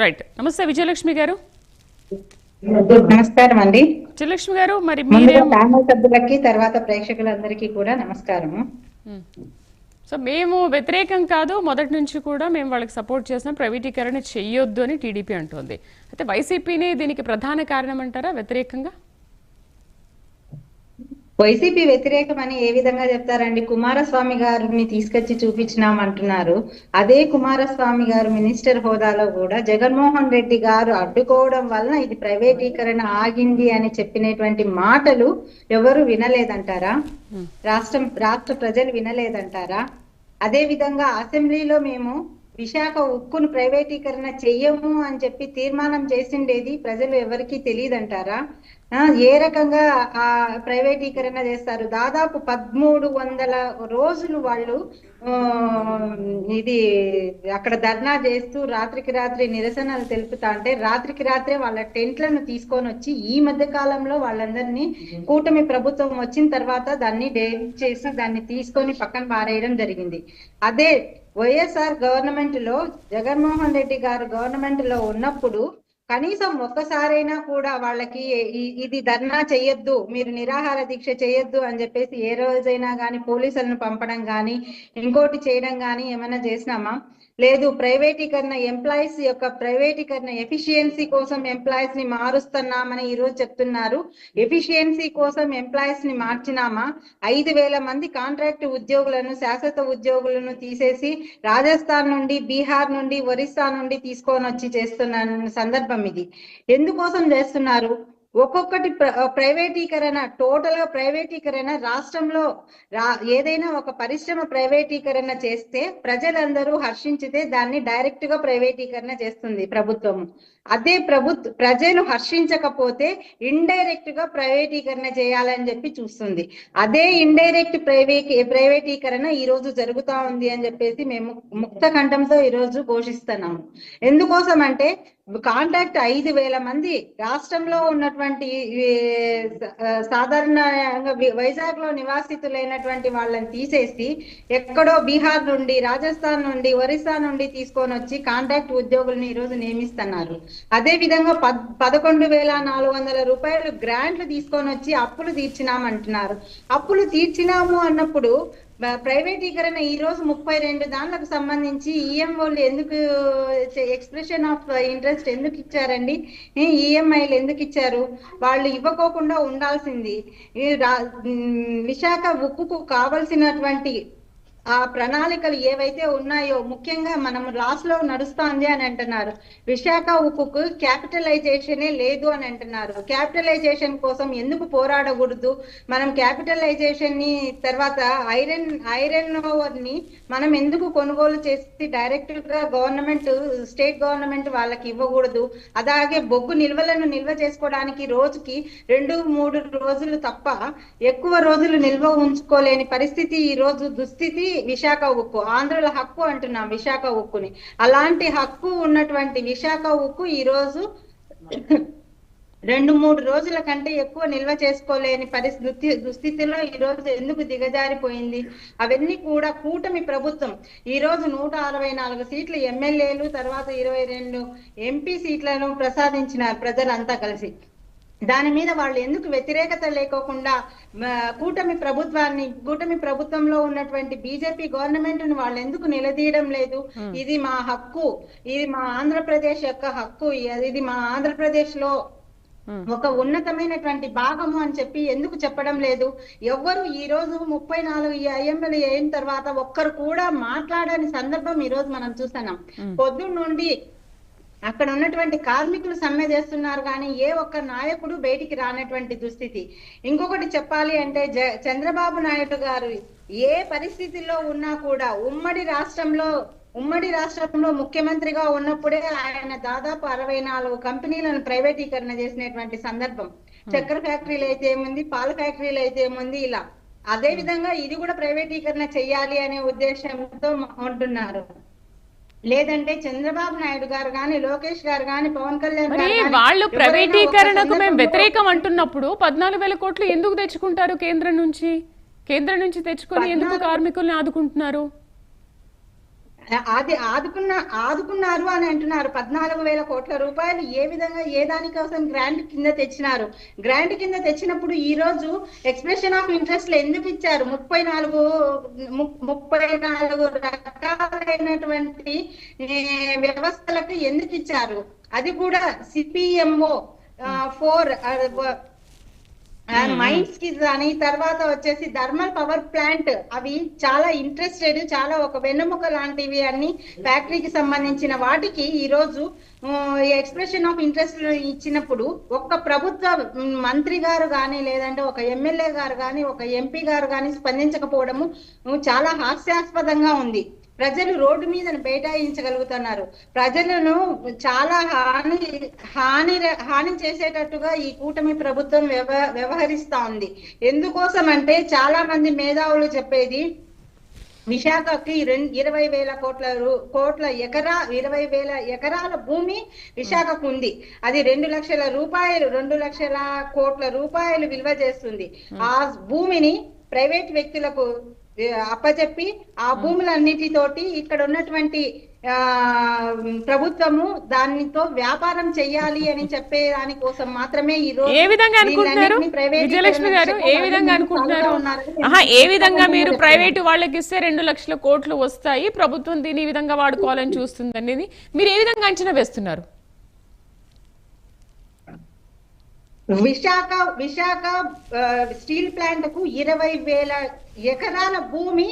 Right. నమస్తే విజయలక్ష్మి గారు. నమస్కారం అండి. విజయలక్ష్మి గారు, మరి ముందుగా ప్యానల్ సభ్యులకి తర్వాత ప్రేక్షకులందరికీ కూడా నమస్కారము. సో మేము వ్యతిరేకం కాదు, మొదటి నుంచి కూడా మేము వాళ్ళకి సపోర్ట్ చేసినాం, ప్రైవేటీకరణ చెయ్యొద్దు అని టీడీపీ అంటోంది. అయితే వైసీపీనే దీనికి ప్రధాన కారణం అంటారా వ్యతిరేకంగా? వైసీపీ వ్యతిరేకం అని ఏ విధంగా చెప్తారండి? కుమారస్వామి గారిని తీసుకొచ్చి చూపించినామంటున్నారు. అదే కుమారస్వామి గారు మినిస్టర్ హోదాలో కూడా జగన్మోహన్ రెడ్డి గారు అడ్డుకోవడం వలన ఇది ప్రైవేటీకరణ ఆగింది అని చెప్పినటువంటి మాటలు ఎవరు వినలేదంటారా? రాష్ట్ర ప్రజలు వినలేదంటారా? అదే విధంగా అసెంబ్లీలో మేము విశాఖ ఉక్కును ప్రైవేటీకరణ చెయ్యము అని చెప్పి తీర్మానం చేసిండేది ప్రజలు ఎవరికి తెలియదంటారా? ఏ రకంగా ఆ ప్రైవేటీకరణ చేస్తారు? దాదాపు 1300 రోజులు వాళ్ళు ఇది అక్కడ ధర్నా చేస్తూ రాత్రికి రాత్రి నిరసనలు తెలుపుతా అంటే రాత్రికి రాత్రే వాళ్ళ టెంట్లను తీసుకొని వచ్చి ఈ మధ్య కాలంలో వాళ్ళందరినీ కూటమి ప్రభుత్వం వచ్చిన తర్వాత దాన్ని డేట్ చేసి దాన్ని తీసుకొని పక్కన పారేయడం జరిగింది. అదే వైఎస్ఆర్ గవర్నమెంట్ లో జగన్మోహన్ రెడ్డి గారు గవర్నమెంట్ లో ఉన్నప్పుడు కనీసం ఒక్కసారైనా కూడా వాళ్ళకి ఇది ధర్నా చెయ్యొద్దు, మీరు నిరాహార దీక్ష చేయొద్దు అని చెప్పేసి ఏ రోజైనా కానీ పోలీసులను పంపడం కానీ ఇంకోటి చేయడం కానీ ఏమైనా చేసినామా? లేదు. ప్రైవేటీకరణ ఎంప్లాయీస్ యొక్క ప్రైవేటీకరణ ఎఫిషియన్సీ కోసం ఎంప్లాయీస్ ని మారుస్తున్నామని ఈ రోజు చెప్తున్నారు. ఎఫిషియన్సీ కోసం ఎంప్లాయీస్ ని మార్చినామా? 5000 మంది కాంట్రాక్ట్ ఉద్యోగులను శాశ్వత ఉద్యోగులను తీసేసి రాజస్థాన్ నుండి, బీహార్ నుండి, ఒరిస్సా నుండి తీసుకొని వచ్చి చేస్తున్న సందర్భం ఇది. ఎందుకోసం చేస్తున్నారు? ఒక్కొక్కటి ప్రైవేటీకరణ, టోటల్ గా ప్రైవేటీకరణ రాష్ట్రంలో ఏదైనా ఒక పరిశ్రమ ప్రైవేటీకరణ చేస్తే ప్రజలందరూ హర్షించితే దాన్ని డైరెక్ట్ గా ప్రైవేటీకరణ చేస్తుంది ప్రభుత్వం. అదే ప్రజలు హర్షించకపోతే ఇండైరెక్ట్ గా ప్రైవేటీకరణ చేయాలని చెప్పి చూస్తుంది. అదే ఇండైరెక్ట్ ప్రైవేటీకరణ ఈ రోజు జరుగుతా ఉంది అని చెప్పేసి మేము ముక్త కంఠంతో ఈ రోజు ఘోషిస్తున్నాము. ఎందుకోసం అంటే కాంట్రాక్ట్ 5000 మంది రాష్ట్రంలో ఉన్నటువంటి సాధారణ వైజాగ్ లో నివాసితులైనటువంటి వాళ్ళని తీసేసి ఎక్కడో బీహార్ నుండి, రాజస్థాన్ నుండి, ఒరిస్సా నుండి తీసుకొని వచ్చి కాంట్రాక్ట్ ఉద్యోగుల్ని ఈ రోజు నియమిస్తున్నారు. అదే విధంగా 11,400 రూపాయలు గ్రాంట్లు తీసుకొని వచ్చి అప్పులు తీర్చినామంటున్నారు. అప్పులు తీర్చినాము అన్నప్పుడు ప్రైవేటీకరణ ఈ రోజు 32 దానికి సంబంధించి ఈఎంఓలు ఎందుకు, ఎక్స్ప్రెషన్ ఆఫ్ ఇంట్రెస్ట్ ఎందుకు ఇచ్చారండి? ఈఎంఐలు ఎందుకు ఇచ్చారు? వాళ్ళు ఇవ్వకోకుండా ఉండాల్సింది. విశాఖ ఉక్కుకు కావలసినటువంటి ఆ ప్రణాళికలు ఏవైతే ఉన్నాయో, ముఖ్యంగా మనం లాస్ట్ లో నడుస్తోంది అని అంటున్నారు. విశాఖ ఉక్కుకు క్యాపిటలైజేషనే లేదు అని అంటున్నారు. క్యాపిటలైజేషన్ కోసం ఎందుకు పోరాడకూడదు? మనం క్యాపిటలైజేషన్ ని తర్వాత ఐరన్ ఓవర్ ని మనం ఎందుకు కొనుగోలు చేసి డైరెక్ట్ గా గవర్నమెంట్, స్టేట్ గవర్నమెంట్ వాళ్ళకి ఇవ్వకూడదు? అలాగే బొగ్గు నిల్వలను నిల్వ చేసుకోవడానికి రోజుకి 2-3 రోజులు తప్ప ఎక్కువ రోజులు నిల్వ ఉంచుకోలేని పరిస్థితి ఈ రోజు దుస్థితి. విశాఖ ఉక్కు ఆంధ్రుల హక్కు అంటున్నాం విశాఖ ఉక్కుని. అలాంటి హక్కు ఉన్నటువంటి విశాఖ ఉక్కు ఈ రోజు 2-3 రోజుల కంటే ఎక్కువ నిల్వ చేసుకోలేని దుస్థితిలో ఈ రోజు ఎందుకు దిగజారిపోయింది? అవన్నీ కూడా కూటమి ప్రభుత్వం ఈ రోజు 164 సీట్లు ఎమ్మెల్యేలు, తర్వాత 22 ఎంపీ సీట్లను ప్రసాదించినారు ప్రజలంతా కలిసి. దాని మీద వాళ్ళు ఎందుకు వ్యతిరేకత లేకోకుండా కూటమి ప్రభుత్వంలో ఉన్నటువంటి బీజేపీ గవర్నమెంట్ ను వాళ్ళు ఎందుకు నిలదీయడం లేదు? ఇది మా హక్కు, ఇది మా ఆంధ్రప్రదేశ్ యొక్క హక్కు, ఇది మా ఆంధ్రప్రదేశ్ లో ఒక ఉన్నతమైనటువంటి భాగము అని చెప్పి ఎందుకు చెప్పడం లేదు? ఎవ్వరు ఈ రోజు 34 ఐఎంఎల్ అయిన తర్వాత ఒక్కరు కూడా మాట్లాడని సందర్భం ఈ రోజు మనం చూస్తున్నాం. పొద్దున్న నుండి అక్కడ ఉన్నటువంటి కార్మికులు సమ్మె చేస్తున్నారు కానీ ఏ ఒక్క నాయకుడు బయటికి రానటువంటి దుస్థితి. ఇంకొకటి చెప్పాలి అంటే చంద్రబాబు నాయుడు గారు ఏ పరిస్థితుల్లో ఉన్నా కూడా ఉమ్మడి రాష్ట్రంలో ముఖ్యమంత్రిగా ఉన్నప్పుడే ఆయన దాదాపు 64 కంపెనీలను ప్రైవేటీకరణ చేసినటువంటి సందర్భం. చక్కెర ఫ్యాక్టరీలు అయితే ఏముంది, పాల ఫ్యాక్టరీలు అయితే ఏముంది, ఇలా. అదే విధంగా ఇది కూడా ప్రైవేటీకరణ చెయ్యాలి అనే ఉద్దేశంతో ఉంటున్నారు. లేదంటే చంద్రబాబు నాయుడు గారు కానీ, లోకేష్ గారు కానీ, పవన్ కళ్యాణ్ గారు వాళ్ళు ప్రైవేటీకరణకు మేము వ్యతిరేకం అంటున్నప్పుడు 14,000 కోట్లు ఎందుకు తెచ్చుకుంటారు కేంద్రం నుంచి తెచ్చుకొని ఎందుకు కార్మికుల్ని ఆదుకుంటున్నారు? అది ఆదుకున్నారు అని అంటున్నారు. 14,000 కోట్ల రూపాయలు ఏ విధంగా ఏ దానికోసం గ్రాంట్ కింద తెచ్చినారు. గ్రాంట్ కింద తెచ్చినప్పుడు ఈ రోజు ఎక్స్ప్రెషన్ ఆఫ్ ఇంట్రెస్ట్ ఎందుకు ఇచ్చారు? 34 రకాలైనటువంటి వ్యవస్థలకు ఎందుకు ఇచ్చారు? అది కూడా సిపిఎంఓ 4 మైన్స్ కి అని, తర్వాత వచ్చేసి థర్మల్ పవర్ ప్లాంట్, అవి చాలా ఇంట్రెస్టెడ్, చాలా ఒక వెన్నెముక లాంటివి అన్ని ఫ్యాక్టరీకి సంబంధించిన వాటికి ఈ రోజు ఎక్స్ప్రెషన్ ఆఫ్ ఇంట్రెస్ట్ ఇచ్చినప్పుడు ఒక్క ప్రభుత్వ మంత్రి గారు కానీ, లేదంటే ఒక ఎమ్మెల్యే గారు కానీ, ఒక ఎంపీ గారు కానీ స్పందించకపోవడము చాలా హాస్యాస్పదంగా ఉంది. ప్రజలు రోడ్డు మీద బైఠాయించగలుగుతున్నారు. ప్రజలను చాలా హాని చేసేటట్టుగా ఈ కూటమి ప్రభుత్వం వ్యవహరిస్తా ఉంది. ఎందుకోసం అంటే చాలా మంది మేధావులు చెప్పేది, విశాఖకి 20,000 ఎకరాల భూమి విశాఖకు ఉంది. అది 2 లక్షల కోట్ల రూపాయలు విలువ చేస్తుంది. ఆ భూమిని ప్రైవేట్ వ్యక్తులకు అప్పచెప్పి ఆ భూములన్నిటితోటి ఇక్కడ ఉన్నటువంటి ప్రభుత్వము దానితో వ్యాపారం చెయ్యాలి అని చెప్పే దానికోసం మాత్రమే ఈ రోజు ఏ విధంగా అనుకుంటున్నారు విజయలక్ష్మి గారు? ఏ విధంగా అనుకుంటున్నారు? ఏ విధంగా మీరు ప్రైవేటు వాళ్ళకి ఇస్తే 2 లక్షల కోట్లు వస్తాయి, ప్రభుత్వం దీని ఈ విధంగా వాడుకోవాలని చూస్తుంది అనేది మీరు ఏ విధంగా అంచనా వేస్తున్నారు? విశాఖ స్టీల్ ప్లాంట్ కు 20,000 ఎకరాల భూమి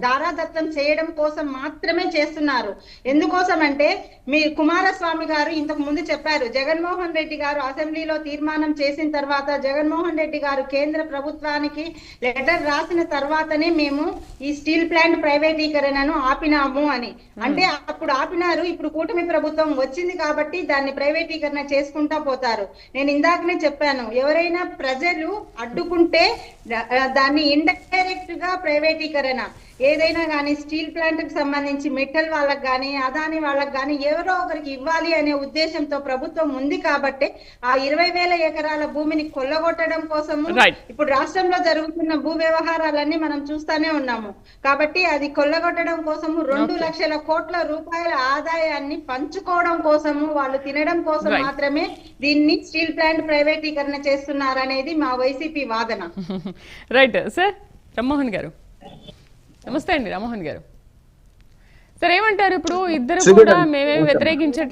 దారాదత్తం చేయడం కోసం మాత్రమే చేస్తున్నారు. ఎందుకోసం అంటే మీ కుమారస్వామి గారు ఇంతకు ముందు చెప్పారు, జగన్మోహన్ రెడ్డి గారు అసెంబ్లీలో తీర్మానం చేసిన తర్వాత, జగన్మోహన్ రెడ్డి గారు కేంద్ర ప్రభుత్వానికి లెటర్ రాసిన తర్వాతనే మేము ఈ స్టీల్ ప్లాంట్ ప్రైవేటీకరణను ఆపినాము అని. అంటే అప్పుడు ఆపినారు, ఇప్పుడు కూటమి ప్రభుత్వం వచ్చింది కాబట్టి దాన్ని ప్రైవేటీకరణ చేసుకుంటా పోతారు. నేను ఇందాకనే చెప్పాను, ఎవరైనా ప్రజలు అడ్డుకుంటే దాన్ని ఇండైరెక్ట్ గా ప్రైవేటీకరణ ఏదైనా కానీ, స్టీల్ ప్లాంట్ కి సంబంధించి మెటల్ వాళ్ళకి కానీ, అదాని వాళ్ళకి కానీ ఎవరో ఒకరికి ఇవ్వాలి అనే ఉద్దేశంతో ప్రభుత్వం ఉంది కాబట్టి ఆ 20,000 ఎకరాల భూమిని కొల్లగొట్టడం కోసము ఇప్పుడు రాష్ట్రంలో జరుగుతున్న భూ వ్యవహారాలన్నీ మనం చూస్తానే ఉన్నాము. కాబట్టి అది కొల్లగొట్టడం కోసము 2 లక్షల కోట్ల రూపాయల ఆదాయాన్ని పంచుకోవడం కోసము, వాళ్ళు తినడం కోసం మాత్రమే దీన్ని స్టీల్ ప్లాంట్ ప్రైవేటీకరణ చేస్తున్నారనేది మా వైసీపీ వాదన. Right sir. రామ్మోహన్ గారు నమస్తే అండి. రామ్మోహన్ గారు సార్ ఏమంటారు? ఇప్పుడు ఇద్దరు కూడా మేమేమి వ్యతిరేకించట్లేదు.